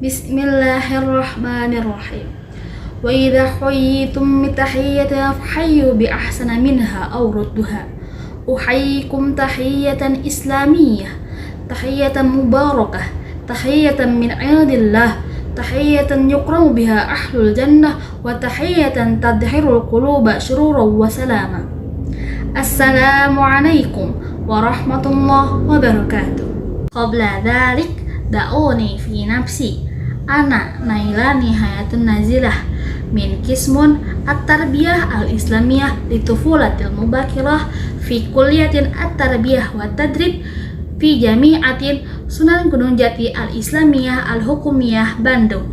Bismillahirrahmanirrahim. Wa idza huyyitum bitahiyyatin fahayyu bi ahsana minha aw rudduha. Uhayyikum tahiyatan islamiyyah, tahiyatan mubarakah, tahiyatan min 'indillah, tahiyatan yukramu biha ahlul jannah, wa tahiyatan tadhhirul quluba syururan wa salama. Assalamualaikum warahmatullahi wabarakatuh. Qabla dhalik da'uni fi nafsi ana nailani hayatun nazilah min kismun at-tarbiyah al-islamiyah litufulatil mubakirah fi kulliyatin at-tarbiyah wa tadrib fi jami'atin Sunan Gunung Jati al-Islamiyah al-Hukumiyah Bandung.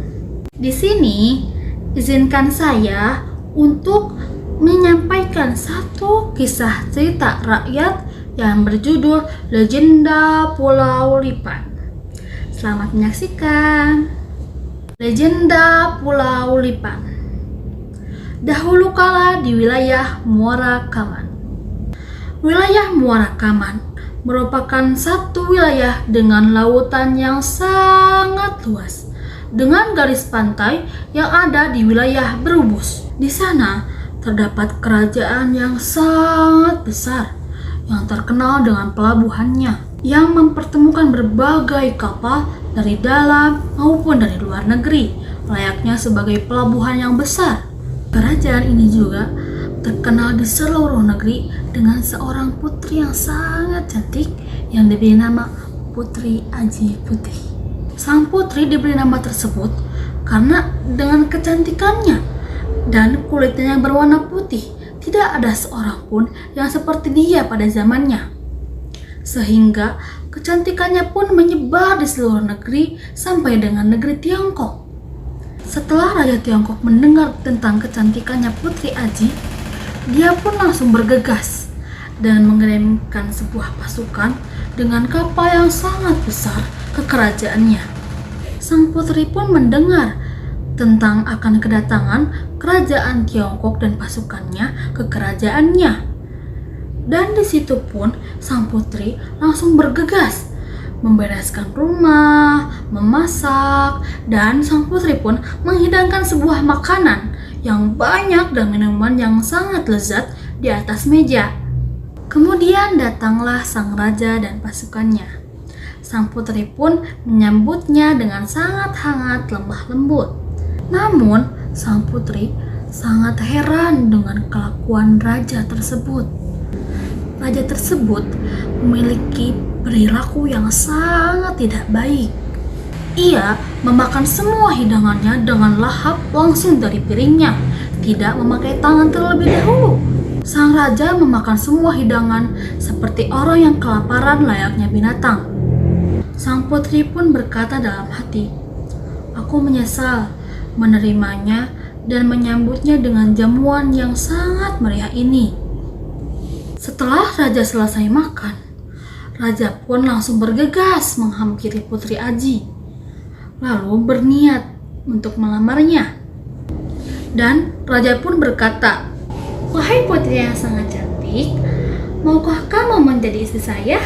Di sini izinkan saya untuk menyampaikan satu kisah cerita rakyat yang berjudul Legenda Pulau Lipan. Selamat menyaksikan. Legenda Pulau Lipan. Dahulu kala di wilayah Muara Kaman. Wilayah Muara Kaman merupakan satu wilayah dengan lautan yang sangat luas, dengan garis pantai yang ada di wilayah Berubus. Di sana terdapat kerajaan yang sangat besar yang terkenal dengan pelabuhannya yang mempertemukan berbagai kapal dari dalam maupun dari luar negeri, layaknya sebagai pelabuhan yang besar. Kerajaan ini juga terkenal di seluruh negeri dengan seorang putri yang sangat cantik yang diberi nama Putri Aji Putih. Sang putri diberi nama tersebut karena dengan kecantikannya dan kulitnya yang berwarna putih, tidak ada seorang pun yang seperti dia pada zamannya. Sehingga kecantikannya pun menyebar di seluruh negeri sampai dengan negeri Tiongkok. Setelah Raja Tiongkok mendengar tentang kecantikannya Putri Aji, dia pun langsung bergegas dan mengirimkan sebuah pasukan dengan kapal yang sangat besar ke kerajaannya. Sang putri pun mendengar tentang akan kedatangan kerajaan Tiongkok dan pasukannya ke kerajaannya. Dan di situ pun sang putri langsung bergegas membereskan rumah, memasak, dan sang putri pun menghidangkan sebuah makanan yang banyak dan minuman yang sangat lezat di atas meja. Kemudian datanglah sang raja dan pasukannya. Sang putri pun menyambutnya dengan sangat hangat lemah lembut. Namun sang putri sangat heran dengan kelakuan raja tersebut. Raja tersebut memiliki perilaku yang sangat tidak baik. Ia memakan semua hidangannya dengan lahap langsung dari piringnya, tidak memakai tangan terlebih dahulu. Sang raja memakan semua hidangan seperti orang yang kelaparan layaknya binatang. Sang putri pun berkata dalam hati, "Aku menyesal menerimanya dan menyambutnya dengan jamuan yang sangat meriah ini." Setelah raja selesai makan, raja pun langsung bergegas menghampiri Putri Aji, lalu berniat untuk melamarnya. Dan raja pun berkata, "Wahai putri yang sangat cantik, maukah kamu menjadi istri saya?"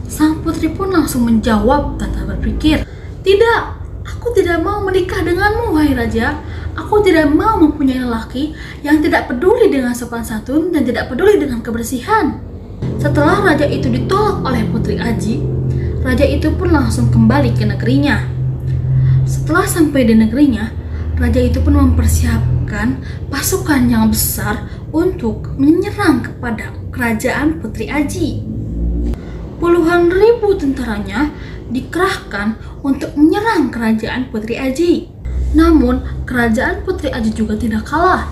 Sang putri pun langsung menjawab tanpa berpikir, "Tidak, aku tidak mau menikah denganmu, wahai raja. Aku tidak mau mempunyai lelaki yang tidak peduli dengan sopan santun dan tidak peduli dengan kebersihan." Setelah raja itu ditolak oleh Putri Aji, raja itu pun langsung kembali ke negerinya. Setelah sampai di negerinya, raja itu pun mempersiapkan pasukan yang besar untuk menyerang kepada kerajaan Putri Aji. Puluhan ribu tentaranya dikerahkan untuk menyerang kerajaan Putri Aji. Namun, kerajaan Putri Aji juga tidak kalah.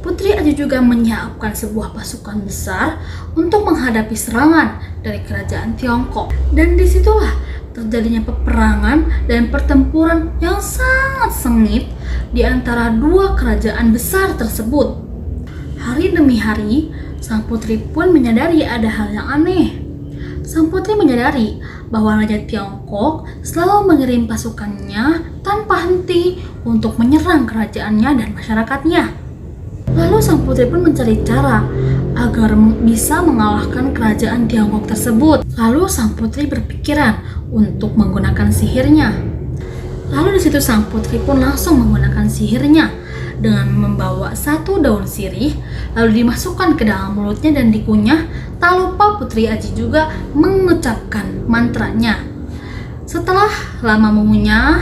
Putri Aji juga menyiapkan sebuah pasukan besar untuk menghadapi serangan dari kerajaan Tiongkok. Dan disitulah terjadinya peperangan dan pertempuran yang sangat sengit di antara dua kerajaan besar tersebut. Hari demi hari, sang putri pun menyadari ada hal yang aneh. Sang putri menyadari bahwa Raja Tiongkok selalu mengirim pasukannya tanpa henti untuk menyerang kerajaannya dan masyarakatnya. Lalu sang putri pun mencari cara agar bisa mengalahkan kerajaan Tiongkok tersebut. Lalu sang putri berpikiran untuk menggunakan sihirnya. Lalu di situ sang putri pun langsung menggunakan sihirnya dengan membawa satu daun sirih, lalu dimasukkan ke dalam mulutnya dan dikunyah. Tak lupa Putri Aji juga mengucapkan mantranya. Setelah lama mengunyah,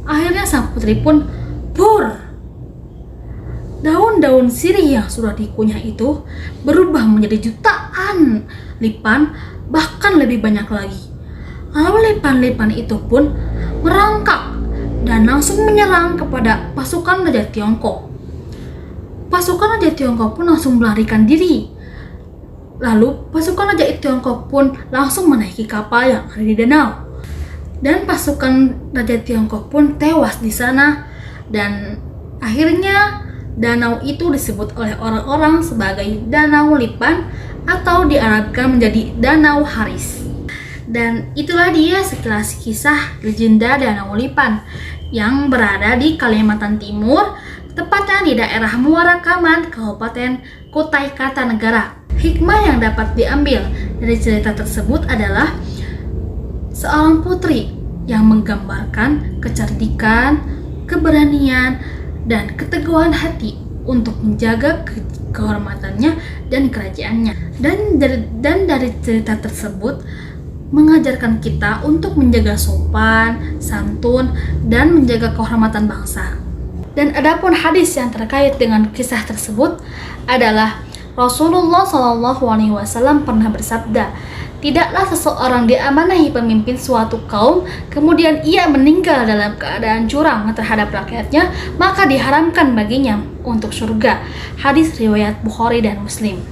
akhirnya sang putri pun bur. Daun-daun sirih yang sudah dikunyah itu berubah menjadi jutaan lipan, bahkan lebih banyak lagi. Lalu lipan-lipan itu pun merangkak dan langsung menyerang kepada pasukan Raja Tiongkok. Pasukan Raja Tiongkok pun langsung melarikan diri. Lalu pasukan Raja Tiongkok pun langsung menaiki kapal yang ada di danau. Dan pasukan Raja Tiongkok pun tewas di sana. Dan akhirnya danau itu disebut oleh orang-orang sebagai Danau Lipan atau diarabkan menjadi Danau Haris. Dan itulah dia sekilas kisah legenda Danau Lipan yang berada di Kalimantan Timur, tepatnya di daerah Muara Kaman, Kabupaten Kutai Kartanegara. Hikmah yang dapat diambil dari cerita tersebut adalah seorang putri yang menggambarkan kecerdikan, keberanian, dan keteguhan hati untuk menjaga kehormatannya dan kerajaannya. Dan dari cerita tersebut mengajarkan kita untuk menjaga sopan, santun, dan menjaga kehormatan bangsa. Dan adapun hadis yang terkait dengan kisah tersebut adalah Rasulullah SAW pernah bersabda, tidaklah seseorang diamanahi pemimpin suatu kaum, kemudian ia meninggal dalam keadaan curang terhadap rakyatnya, maka diharamkan baginya untuk surga. Hadis riwayat Bukhari dan Muslim.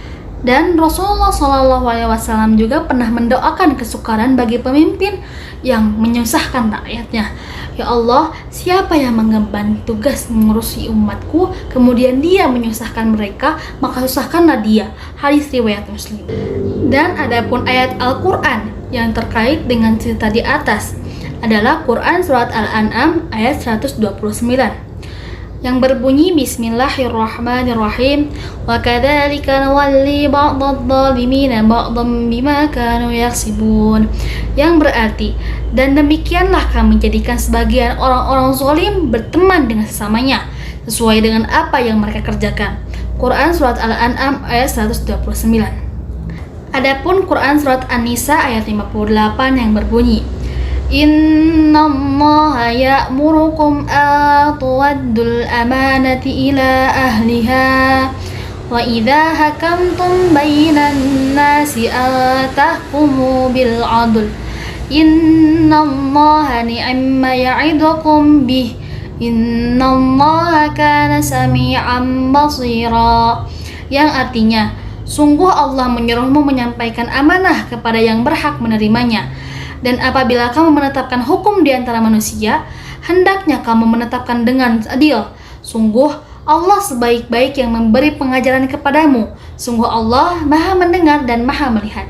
Dan Rasulullah SAW juga pernah mendoakan kesukaran bagi pemimpin yang menyusahkan rakyatnya. Ya Allah, siapa yang mengemban tugas mengurusi umatku, kemudian dia menyusahkan mereka, maka susahkanlah dia. Hadis riwayat Muslim. Dan adapun ayat Al-Quran yang terkait dengan cerita di atas adalah Quran Surat Al-An'am ayat 129 yang berbunyi Bismillahirrahmanirrahim, wa kadzalika nuwalli ba'dadh-dhalimina ba'dhan bima kanu yaksibun, yang berarti dan demikianlah kami jadikan sebagian orang-orang zalim berteman dengan sesamanya sesuai dengan apa yang mereka kerjakan. Quran Surat Al-An'am ayat 129. Adapun Quran Surat An-Nisa ayat 58 yang berbunyi Innallaha ya'murukum atuwaddul amanati ila ahliha wa idza hakamtum bainan nasi atahkumu bil 'adl innallaha ni'ma ya'idukum bih innallaha kana sami'an basira, yang artinya sungguh Allah menyuruhmu menyampaikan amanah kepada yang berhak menerimanya. Dan apabila kamu menetapkan hukum di antara manusia, hendaknya kamu menetapkan dengan adil. Sungguh Allah sebaik-baik yang memberi pengajaran kepadamu. Sungguh Allah Maha mendengar dan Maha melihat.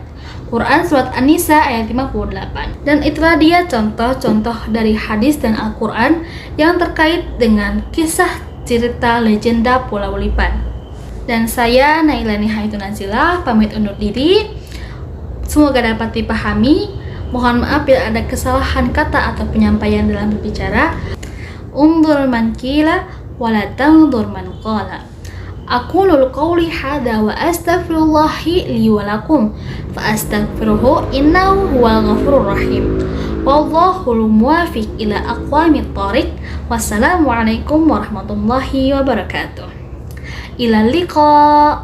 Quran Surat An-Nisa ayat 58. Dan itulah dia contoh-contoh dari hadis dan Al-Quran yang terkait dengan kisah cerita legenda Pulau Lipan. Dan saya Nailani Haitun Nazila pamit undur diri. Semoga dapat dipahami. Mohon maaf bila ada kesalahan kata atau penyampaian dalam berbicara. Undur man qila wa la tanzur man qala. Aqulul qawli hadza wa astaghfirullahi li wa lakum fa astaghfiruhu innahu huwal ghafurur rahim. Wallahul muwaffiq ila aqwamit thoriq. Wassalamualaikum warahmatullahi wabarakatuh. Ilal liqa.